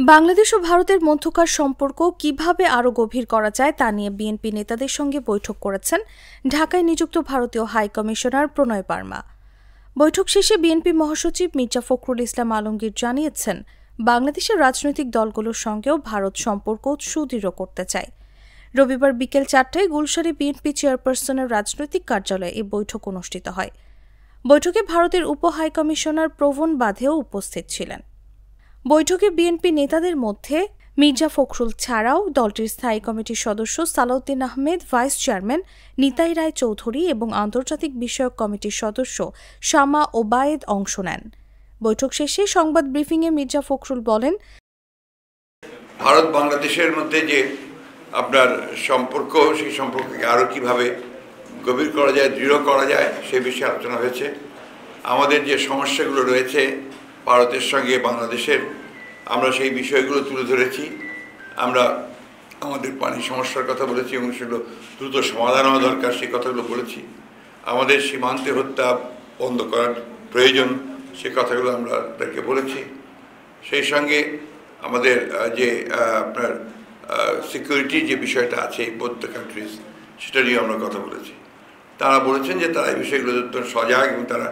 বাংলাদেশ ও ভারতের মধ্যকার সম্পর্ক কিভাবে আরও গভীর করা যায় তা নিয়ে বিএনপি নেতাদের সঙ্গে বৈঠক করেছেন ঢাকায় নিযুক্ত ভারতীয় হাই কমিশনার প্রণয় বার্মা। বৈঠক শেষে বিএনপি মহাসচিব মির্জা ফখরুল ইসলাম আলমগীর জানিয়েছেন, বাংলাদেশের রাজনৈতিক দলগুলোর সঙ্গেও ভারত সম্পর্ক সুদৃঢ় করতে চায়। রবিবার বিকেল 4টায় গুলশানে বিএনপি চেয়ারপারসনের রাজনৈতিক কার্যালয়ে এই বৈঠক অনুষ্ঠিত হয়। বৈঠকে ভারতের উপ হাই কমিশনার প্রবণ বাধেও উপস্থিত ছিলেন। বৈঠকে বিএনপি নেতাদের মধ্যে মির্জা ফখরুল ছাড়াও দলটির স্থায়ী কমিটির সদস্য সালাউদ্দিন আহমেদ, ভাইস চেয়ারম্যান নিতাই রায় চৌধুরী এবং আন্তর্জাতিক বিষয়ক কমিটির সদস্য শামা ওবায়েদ অংশ নেন। বৈঠক শেষে সংবাদ ব্রিফিংয়ে মির্জা ফখরুল বলেন, ভারত বাংলাদেশের মধ্যে যে আপনার সম্পর্ক, সেই সম্পর্ককে আরও কীভাবে গভীর করা যায়, দৃঢ় করা যায়, সে বিষয়ে আলোচনা হয়েছে। আমাদের যে সমস্যাগুলো রয়েছে ভারতের সঙ্গে বাংলাদেশের, আমরা সেই বিষয়গুলো তুলে ধরেছি। আমরা আমাদের পানি সমস্যার কথা বলেছি এবং সেগুলো দ্রুত সমাধান হওয়া দরকার, সেই কথাগুলো বলেছি। আমাদের সীমান্তে হত্যা বন্ধ করার প্রয়োজন, সে কথাগুলো আমরা তাকে বলেছি। সেই সঙ্গে আমাদের যে আপনার সিকিউরিটির যে বিষয়টা আছে বোথ দ্য কান্ট্রিজ, সেটা নিয়ে আমরা কথা বলেছি। তারা বলেছেন যে তারা এই বিষয়গুলো অত্যন্ত সজাগ এবং তারা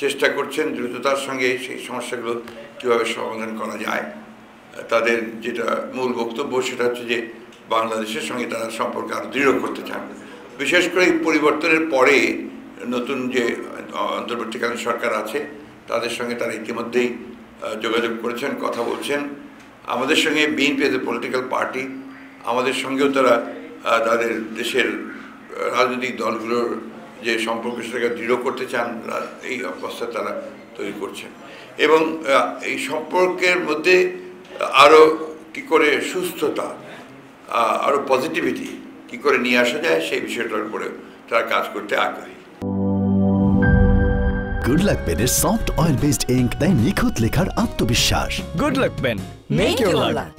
চেষ্টা করছেন দ্রুততার সঙ্গে সেই সমস্যাগুলো কীভাবে সমাধান করা যায়। তাদের যেটা মূল বক্তব্য সেটা হচ্ছে যে বাংলাদেশের সঙ্গে তারা সম্পর্ক আরও দৃঢ় করতে চান। বিশেষ করে এই পরিবর্তনের পরে নতুন যে অন্তর্বর্তীকালীন সরকার আছে তাদের সঙ্গে তারা ইতিমধ্যেই যোগাযোগ করেছেন, কথা বলছেন। আমাদের সঙ্গে BNP as a political party, আমাদের সঙ্গেও তারা তাদের দেশের রাজনৈতিক দলগুলোর যে সম্পর্ক সেটাকে দৃঢ় করতে চান, এই অবস্থা তারা তৈরি করছেন। এবং এই সম্পর্কের মধ্যে আরও কী করে সুস্থতা, আরও পজিটিভিটি কী করে নিয়ে আসা যায়, সেই বিষয়টার উপরে তারা কাজ করতে আগ্রহী। গুড লাক পেনের সফট অয়েল বেসড ইঙ্ক দেয় নিখুঁত লেখার আত্মবিশ্বাস। Good luck pen, make your lakh.